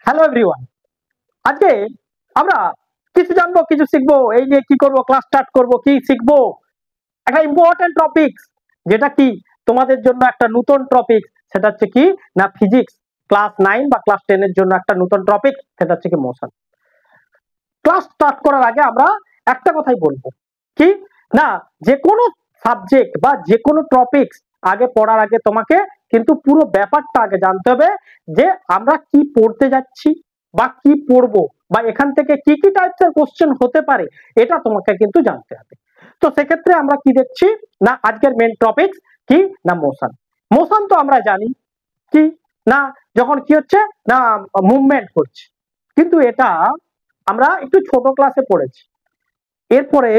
Hello everyone, আজকে আমরা কিছু জানবো, কিছু শিখবো। এই যে কি করব, ক্লাস স্টার্ট করব, কি শিখবো, একটা ইম্পর্টেন্ট টপিকস, যেটা কি তোমাদের জন্য একটা নতুন টপিক। সেটা হচ্ছে কি না ফিজিক্স ক্লাস 9 বা ক্লাস 10 এর জন্য একটা নতুন টপিক, সেটা হচ্ছে কি মোশন। ক্লাস স্টার্ট করার আগে আমরা একটা কথাই বলবো, কি না যে কোনো সাবজেক্ট বা যে কোনো টপিকস আগে পড়ার আগে তোমাকে কিন্তু পুরো ব্যাপারটা আগে জানতে হবে, যে আমরা কি পড়তে যাচ্ছি বা কি পড়বো বা এখান থেকে কি কি টাইপসের কোশ্চেন হতে পারে, এটা তোমাকে কিন্তু জানতে হবে। তো সেক্ষেত্রে আমরা কি দেখছি না আজকের মেন টপিকস কি না মোশন। মোশন তো আমরা জানি কি না যখন কি হচ্ছে না মুভমেন্ট করছে, কিন্তু এটা আমরা একটু ছোট ক্লাসে পড়েছি। এরপরে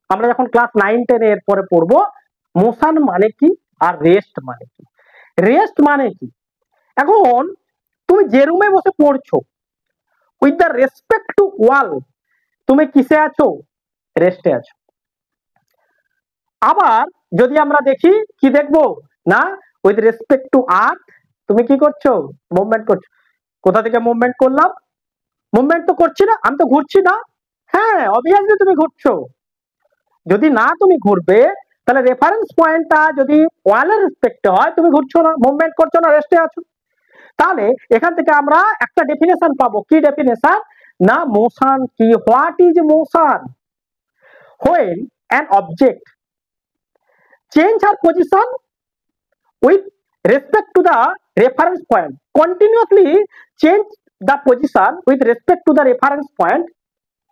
আমরা যখন ক্লাস 9-10 এরপরে পড়বো মোশন মানে কি আর রেস্ট মানে কি। রেস্ট মানে কি, এখন তুমি যে রুমে বসে পড়ছো with the respect to all, তুমি কিসে আছো? রেস্টে আছো। আবার যদি আমরা দেখি কি দেখবো না উইথ রেসপেক্ট টু আর্থ, তুমি কি করছো? মুভমেন্ট করছো। কোথা থেকে মুভমেন্ট করলাম? মুভমেন্ট তো করছি না, আমি তো ঘুরছি না। হ্যাঁ, অবভিয়াসলি তুমি ঘুরছো। যদি না তুমি ঘুরবে তাহলে রেফারেন্স পয়েন্টটা যদি ওয়ালের রেসপেক্টে হয়, তুমি ঘুরছো না, মুভমেন্ট করছো না, রেস্টে আছো। তাহলে এখান থেকে আমরা একটা ডেফিনেশন পাবো। কি ডেফিনেশন না মোশন কি, what is motion? When an object change her position with respect to the reference point, continuously change the position with respect to the reference point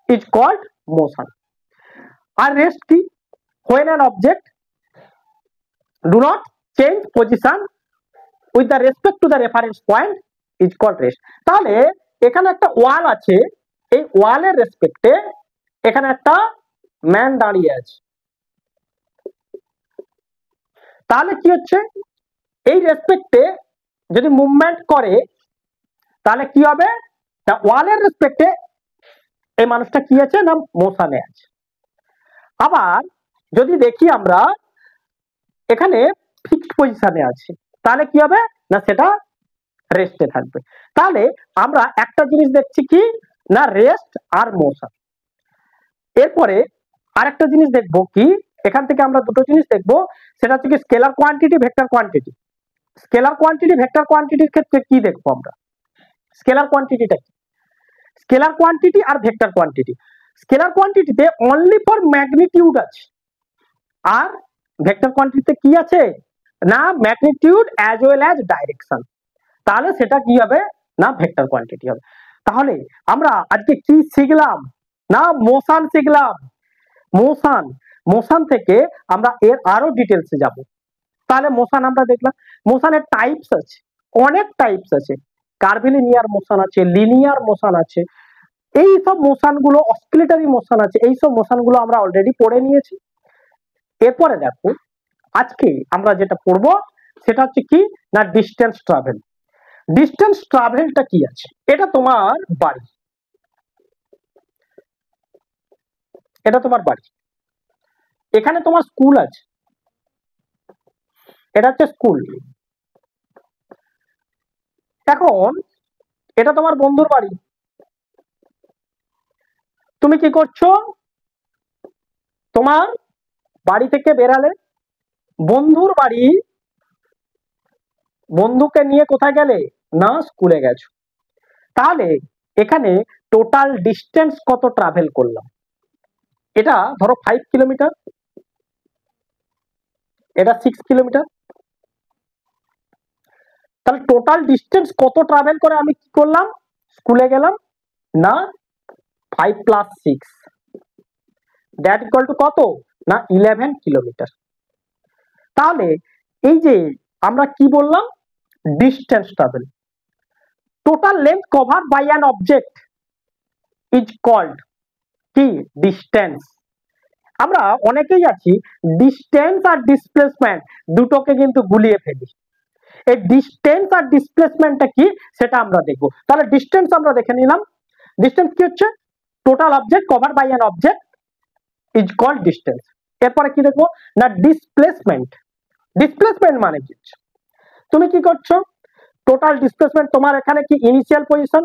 is called motion. আর rest কি? when an object do not change position with the respect to the reference point is called rest. তাহলে এখানে একটা ওয়াল আছে, এই ওয়ালের রেসপেক্টে এখানে একটা ম্যান দাঁড়িয়ে আছে। তাহলে কি হচ্ছে, এই রেসপেক্টে যদি মুভমেন্ট করে তাহলে কি হবে না ওয়ালের রেসপেক্টে এই মানুষটা কি আছে না মোশনে আছে। আবার যদি দেখি আমরা এখানে ফিক্সড পজিশনে আছে, তাহলে কি হবে না সেটা রেস্টে থাকবে। তাহলে আমরা একটা জিনিস দেখছি কি না রেস্ট আর মোশন। এরপরে আরেকটা জিনিস দেখবো কি, এখান থেকে আমরা দুটো জিনিস দেখবো, সেটা হচ্ছে কি scalar quantity, vector quantity. Scalar quantity, vector কোয়ান্টিটির ক্ষেত্রে কি দেখবো আমরা? স্কেলার কোয়ান্টিটিটা কি? স্কেলার কোয়ান্টিটি আর ভেক্টর কোয়ান্টিটি, স্কেলার কোয়ান্টিটিতে অনলি ফর ম্যাগনিটিউড আছে, আর ভেক্টর কোয়ান্টিটিতে কি আছে না magnitude as well as direction. তাহলে সেটা কি হবে না ভেক্টর কোয়ান্টিটি হবে। তাহলে আমরা আজকে কি শিখলাম না মোশন শিখলাম। মোশন, মোশন থেকে আমরা এর আরো ডিটেলসে যাব। তাহলে মোশন আমরা দেখলাম, মোশনের টাইপস আছে, অনেক টাইপস আছে। কার্ভিলিনিয়ার মোশন আছে, লিনিয়ার মোশন আছে, এই সব মোশন গুলো, অসিলেটরি মোশন আছে, এই সব মোশন গুলো আমরা অলরেডি পড়ে নিয়েছি। এরপরে দেখো আজকে আমরা যেটা পড়বো সেটা হচ্ছে কি না ডিস্টেন্স ট্রাভেল। ডিস্টেন্স ট্রাভেলটা কি আছে, এটা তোমার বাড়ি, এটা তোমার বাড়ি, এখানে তোমার স্কুল আছে, এটা হচ্ছে স্কুল। এখন এটা তোমার বন্ধুর বাড়ি, তুমি কি করছো তোমার বাড়ি থেকে বেরালে বন্ধুর বাড়ি, বন্ধুকে নিয়ে কোথায় গেলে না স্কুলে গেছো। তাহলে এখানে টোটাল ডিস্টেন্স কত ট্রাভেল করলাম? এটা ধরো 5 কিলোমিটার, এটা 6 কিলোমিটার। তাহলে টোটাল ডিস্টেন্স কত ট্রাভেল করে আমি কি করলাম স্কুলে গেলাম না 5 + 6 দ্যাট ইকুয়াল টু কত না 11 কিলোমিটার। তাহলে এই যে আমরা কি বললাম distance travel, total length covered by an object is called কি ডিস্টেন্স। আমরা অনেকেই আছি ডিস্টেন্স আর ডিসপ্লেসমেন্ট দুটোকে কিন্তু গুলিয়ে ফেলি। এই ডিস্টেন্স আর ডিসপ্লেসমেন্টটা কি সেটা আমরা দেখবো। তাহলে ডিস্টেন্স আমরা দেখে নিলাম, ডিস্টেন্স কি হচ্ছে total object cover by an object is called distance. এরপরে কি দেখবো না ডিসপ্লেসমেন্ট। ডিসপ্লেসমেন্ট মানে কি, তুমি কি করছো টোটাল ডিসপ্লেসমেন্ট, তোমার এখানে কি ইনিশিয়াল পজিশন,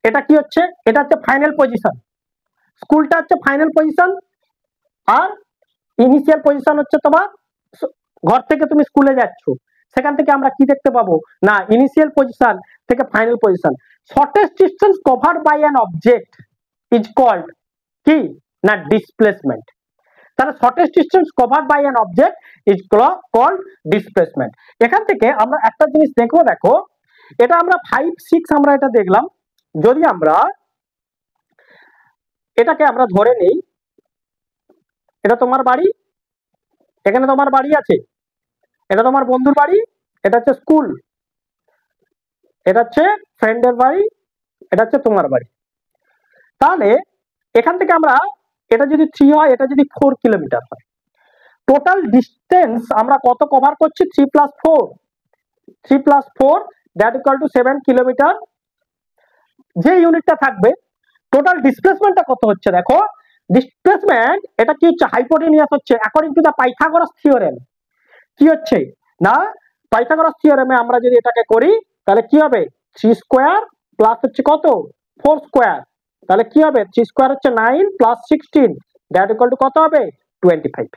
এটা কি হচ্ছে, এটা হচ্ছে ফাইনাল পজিশন, স্কুলটা হচ্ছে ফাইনাল পজিশন, আর ইনিশিয়াল পজিশন হচ্ছে তোমার ঘর থেকে তুমি স্কুলে যাচ্ছ, সেখান থেকে আমরা কি দেখতে পাবো না ইনিশিয়াল পজিশন থেকে final position. Shortest distance covered by an object is called কি না ডিসপ্লেসমেন্ট। তাহলে shortest distance covered by an object is called displacement. এখান থেকে আমরা একটা জিনিস দেখবো, দেখো এটা আমরা 5, 6 আমরা এটা দেখলাম। যদি আমরা এটাকে আমরা ধরে নেই, এটা তোমার বাড়ি, এখানে তোমার বাড়ি আছে, এটা তোমার বন্ধুর বাড়ি, এটা হচ্ছে স্কুল, এটা হচ্ছে ফ্রেন্ডের বাড়ি, এটা হচ্ছে তোমার বাড়ি। তাহলে এখান থেকে আমরা এটা যদি 3 হয়, এটা যদি 4 কিলোমিটার হয়, টোটাল ডিস্টেন্স আমরা কত কভার করছি 3 + 4, 3 + 4 দ্যাট ইকুয়াল টু 7 কিলোমিটার। যে ইউনিটটা থাকবে টোটাল ডিসপ্লেসমেন্টটা কত হচ্ছে, দেখো ডিসপ্লেসমেন্ট এটা কি হচ্ছে হাইপোটেনিয়াস হচ্ছে according to the Pythagoras theorem. কি হচ্ছে না পাইথাগোরাস থিওরেমে আমরা যদি এটাকে করি তাহলে কি হবে 3 স্কয়ার প্লাস হচ্ছে কত 4 স্কয়ার, তাহলে কি হবে 3 স্কয়ার হচ্ছে 9 প্লাস 16 দ্যাট ইকুয়াল টু কত হবে 25।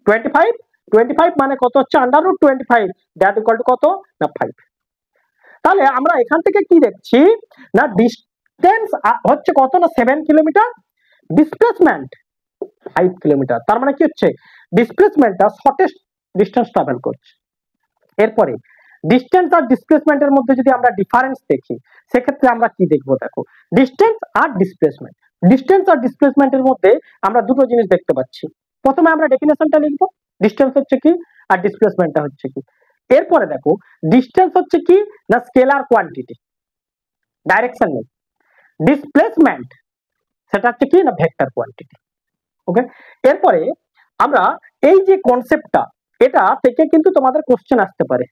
25 25 মানে কত হচ্ছে √25 দ্যাট ইকুয়াল টু কত না 5। তাহলে আমরা এখান থেকে কি দেখছি না ডিস্টেন্স হচ্ছে কত না 7 কিলোমিটার, ডিসপ্লেসমেন্ট 5 কিলোমিটার। তার মানে কি হচ্ছে ডিসপ্লেসমেন্টটা শর্টেস্ট ডিস্টেন্স ট্রাভেল করছে। এরপরে ডিস্টেন্স আর ডিসপ্লেসমেন্টের মধ্যে যদি আমরা ডিফারেন্স দেখি সেক্ষেত্রে আমরা কি দেখবো, দেখো ডিস্টেন্স আর ডিসপ্লেসমেন্ট, ডিস্টেন্স আর ডিসপ্লেসমেন্টের মধ্যে আমরা দুটো জিনিস দেখতে পাচ্ছি। প্রথমে আমরা ডেফিনেশনটা লিখবো, ডিস্টেন্স হচ্ছে কি আর ডিসপ্লেসমেন্টটা হচ্ছে কি। এরপরে দেখো ডিস্টেন্স হচ্ছে কি না স্কেলার কোয়ান্টিটি, ডাইরেকশন নেই, ডিসপ্লেসমেন্ট সেটা হচ্ছে কি না ভেক্টর কোয়ান্টিটি। ওকে, এরপরে আমরা এই যে কনসেপ্টটা এটা থেকে কিন্তু তোমাদের কোশ্চেন আসতে পারে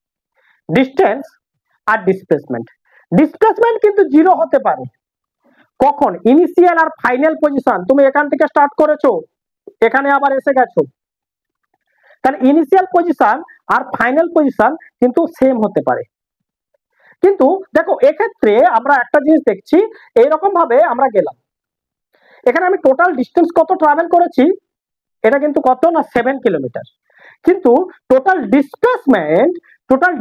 ডিস্টেন্স আর ডিসপ্লেসমেন্ট। ডিসপ্লেসমেন্ট কিন্তু 0 হতে পারে কখন ইনিশিয়াল আর ফাইনাল পজিশন, তুমি এখান থেকে স্টার্ট করেছো এখানে আবার এসে গেছো, তাহলে ইনিশিয়াল পজিশন আর ফাইনাল পজিশন কিন্তু সেম হতে পারে। কিন্তু দেখো এক্ষেত্রে আমরা একটা জিনিস দেখছি, এইরকম ভাবে আমরা গেলাম, এখানে আমি টোটাল ডিস্টেন্স কত ট্রাভেল করেছি এটা কিন্তু কত না 7 কিলোমিটার, কিন্তু টোটাল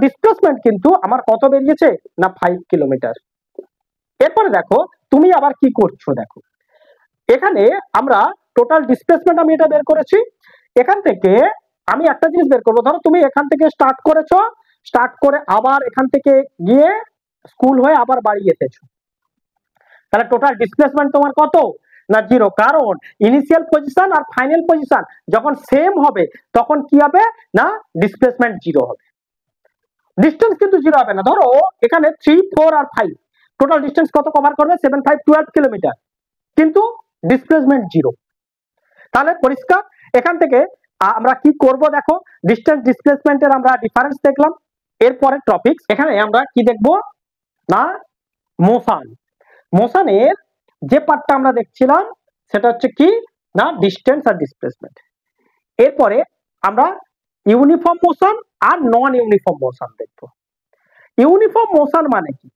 ডিসপ্লেসমেন্ট কিন্তু আমার কত বেরিয়েছে না 5 কিলোমিটার। এরপরে দেখো তুমি আবার কি করছো, দেখো এখানে আমরা টোটাল ডিসপ্লেসমেন্ট আমি এটা বের করেছি, এখান থেকে আমি একটা জিনিস বের করবো, ধরো তুমি এখান থেকে স্টার্ট করেছো, স্টার্ট করে আবার এখান থেকে গিয়ে স্কুল হয়ে আবার বাড়ি এসেছো, তাহলে টোটাল ডিসপ্লেসমেন্ট তোমার কত না 0, কারণ ইনিশিয়াল পজিশন আর ফাইনাল পজিশন যখন সেম হবে তখন কি হবে না ডিসপ্লেসমেন্ট 0 হবে, ডিস্টেন্স কিন্তু 0 হবে না। ধরো এখানে 3, 4 আর 5 টোটাল ডিস্টেন্স কত কভার করবে 7, 5, 12 কিলোমিটার, কিন্তু ডিসপ্লেসমেন্ট 0। তাহলে পরিষ্কার এখান থেকে আমরা কি করব, দেখো ডিস্টেন্স ডিসপ্লেসমেন্টের আমরা ডিফারেন্স দেখলাম। এরপরে টপিক এখানে আমরা কি দেখব না মোশন, মোশনের যে পার্টটা আমরা দেখছিলাম সেটা হচ্ছে কি না ডিস্টেন্স আর ডিসপ্লেসমেন্ট। এরপরে আমরা ইউনিফর্ম মোশন আর নন ইউনিফর্ম মোশন দেখব। ইউনিফর্ম মোশন মানে কি,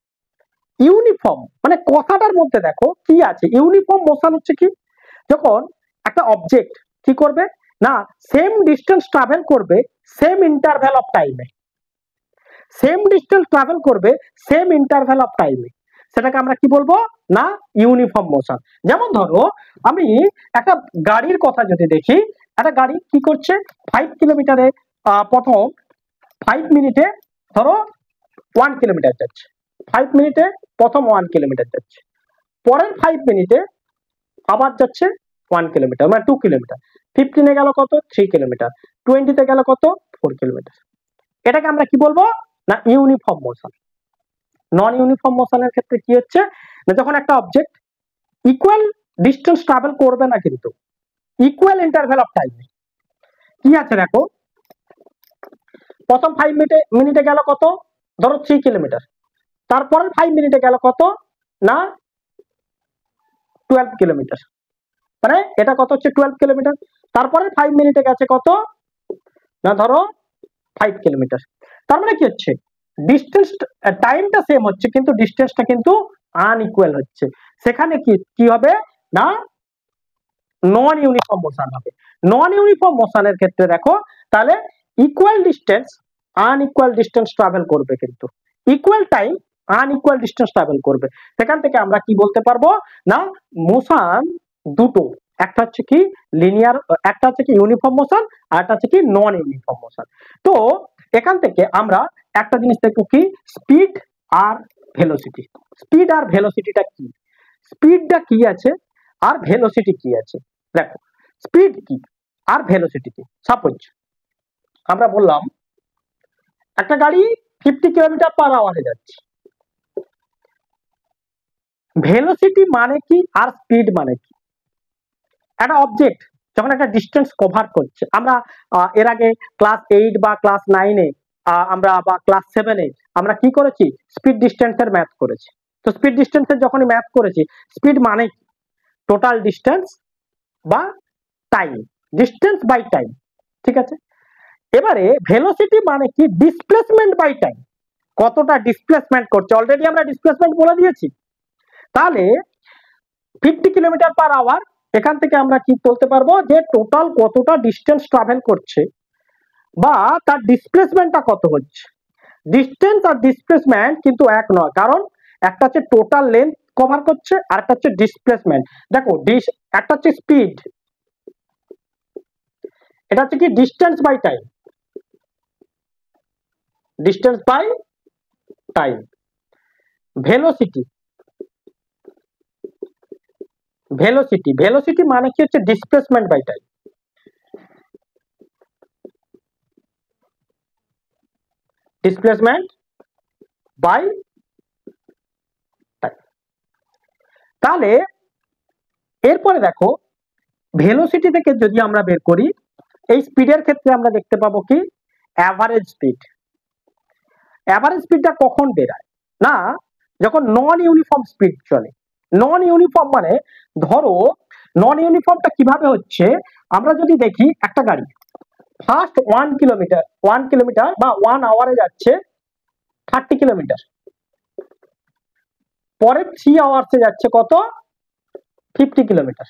ইউনিফর্ম মানে কথাটার মধ্যে দেখো কি আছে, ইউনিফর্ম মোশন হচ্ছে কি যখন একটা অবজেক্ট কি করবে না সেম ডিস্টেন্স ট্রাভেল করবে সেম ইন্টারভ্যাল অফ টাইমে, সেম ডিস্টেন্স ট্রাভেল করবে সেম ইন্টারভ্যাল অফ টাইমে, সেটাকে আমরা কি বলবো না ইউনিফর্ম মোশন। যেমন ধরো আমি একটা গাড়ির কথা যদি দেখি, একটা গাড়ি কি করছে 5 কিলোমিটারে প্রথম 5 মিনিটে ধরো 1 কিলোমিটার যাচ্ছে, 5 মিনিটে প্রথম 1 কিলোমিটার যাচ্ছে, পরের 5 মিনিটে আবার যাচ্ছে 1 কিলোমিটার মানে 2 কিলোমিটার, 15 গেল কত 3 কিলোমিটার, 20 গেল কত 4 কিলোমিটার। এটাকে আমরা কি বলবো না ইউনিফর্ম মোশন। নন ইউনিফর্ম মোশনের ক্ষেত্রে কি হচ্ছে না যখন একটা অবজেক্ট ইকুয়াল ডিস্টেন্স ট্রাভেল করবে না কিন্তু ইকুয়াল ইন্টারভ্যাল অফ টাইমে, কি আছে দেখো প্রথম 5 মিনিটে গেল কত ধরো 3 কিলোমিটার, তারপরের 5 মিনিটে গেল কত না 12 কিলোমিটার, মানে এটা কত হচ্ছে 12 কিলোমিটার, তারপরে 5 মিনিটে গেছে কত না ধরো 5 কিলোমিটার। তার মানে কি হচ্ছে ডিস্টেন্স টাইমটা সেম হচ্ছে কিন্তু ডিস্টেন্সটা কিন্তু আনইকুয়াল হচ্ছে, সেখানে কি হবে না নন ইউনিফর্ম মোশন হবে। নন ইউনিফর্ম মোশনের ক্ষেত্রে দেখো তাহলে equal distance unequal distance travel করবে, কিন্তু equal time unequal distance travel করবে। সেখান থেকে আমরা কি বলতে পারবো না মোশন দুটো, একটা হচ্ছে কি লিনিয়ার, একটা হচ্ছে কি ইউনিফর্ম মোশন, আর একটা হচ্ছে কি নন ইউনিফর্ম মোশন। তো এখান থেকে আমরা একটা জিনিস দেখবো কি স্পিড আর ভেলোসিটি। স্পিড আর ভেলোসিটিটা কি, স্পিডটা কি আছে আর ভেলোসিটি কি আছে। দেখো স্পিড কি আর ভেলোসিটি কি। সাপোজ আমরা বললাম একটা গাড়ি 50 কিলোমিটার পার আওয়ারে যাচ্ছে, ভেলোসিটি মানে কি আর স্পিড মানে কি। একটা অবজেক্ট যখন একটা ডিস্টেন্স কভার করছে, আমরা এর আগে ক্লাস 8 বা ক্লাস 9-এ আমরা বা ক্লাস 7-এ আমরা কি করেছি স্পিড ডিস্টেন্সের ম্যাথ করেছি। তো স্পিড ডিস্টেন্সের যখনই ম্যাথ করেছি, স্পিড মানে টোটাল ডিস্টেন্স বা টাইম, ডিস্টেন্স বাই টাইম, ঠিক আছে। এবারে ভেলোসিটি মানে কি ডিসপ্লেসমেন্ট বাই টাইম, কতটা ডিসপ্লেসমেন্ট করছে, অলরেডি আমরা ডিসপ্লেসমেন্ট বলে দিয়েছি। তাহলে 50 কিলোমিটার পার আওয়ার, এখান থেকে আমরা কি বলতে পারবো যে টোটাল কতটা ডিস্টেন্স ট্রাভেল করছে বা তার ডিসপ্লেসমেন্টটা কত হচ্ছে। ডিস্টেন্স আর ডিসপ্লেসমেন্ট কিন্তু এক নয়, কারণ একটা হচ্ছে টোটাল লেন্থ কভার করছে আর একটা হচ্ছে ডিসপ্লেসমেন্ট। দেখো একটা হচ্ছে স্পিড, এটা হচ্ছে কি distance by time, distance by time. Velocity, velocity velocity মানে কি হচ্ছে displacement by time, displacement by time. তাহলে এরপরে দেখো ভেলোসিটি থেকে যদি আমরা বের করি, এই স্পিডের ক্ষেত্রে আমরা দেখতে পাবো কি অ্যাভারেজ স্পিড। অ্যাভারেজ স্পিডটা কখন বেরায় না যখন নন ইউনিফর্ম স্পিড চলে। নন ইউনিফর্ম মানে ধরো নন ইউনিফর্মটা কিভাবে হচ্ছে, আমরা যদি দেখি একটা গাড়ি ফার্স্ট 1 কিলোমিটার বা 1 আওয়ারে যাচ্ছে 30 কিলোমিটার, পরে 3 আওয়ার্সে যাচ্ছে কত 50 কিলোমিটার,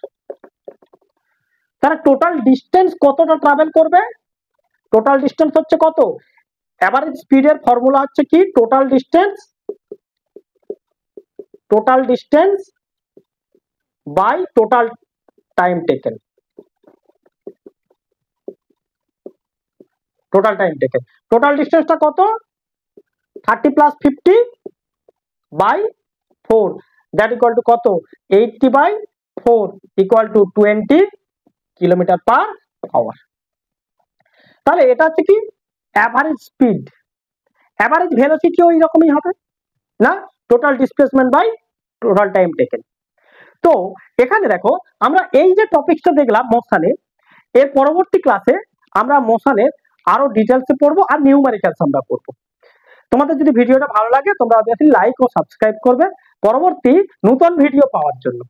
তারা টোটাল ডিস্টেন্স কতটা ট্রাভেল করবে, টোটাল ডিস্টেন্স হচ্ছে কত, এভারেজ স্পিডের ফর্মুলা হচ্ছে কি total distance by total time taken, total time taken. Total ডিস্টেন্সটা কত 30 plus 50 by 4, that equal to কত 80 by 4 equal to 20 kilometre per hour. তাহলে এটা হচ্ছে কি অ্যাভারেজ স্পিড। অ্যাভারেজ ভেলোসিটিও এইরকমই হবে না, total displacement by total time taken. তো এখানে দেখো আমরা এই যে টপিকটা দেখলাম মোশনের, এর পরবর্তী ক্লাসে আমরা মোশনের আরো ডিটেলসে পড়বো আর নিউমেরিক্যালস আমরা পড়বো। তোমাদের যদি ভিডিওটা ভালো লাগে তোমরা অবভিয়াসলি লাইক ও সাবস্ক্রাইব করবে পরবর্তী নতুন ভিডিও পাওয়ার জন্য।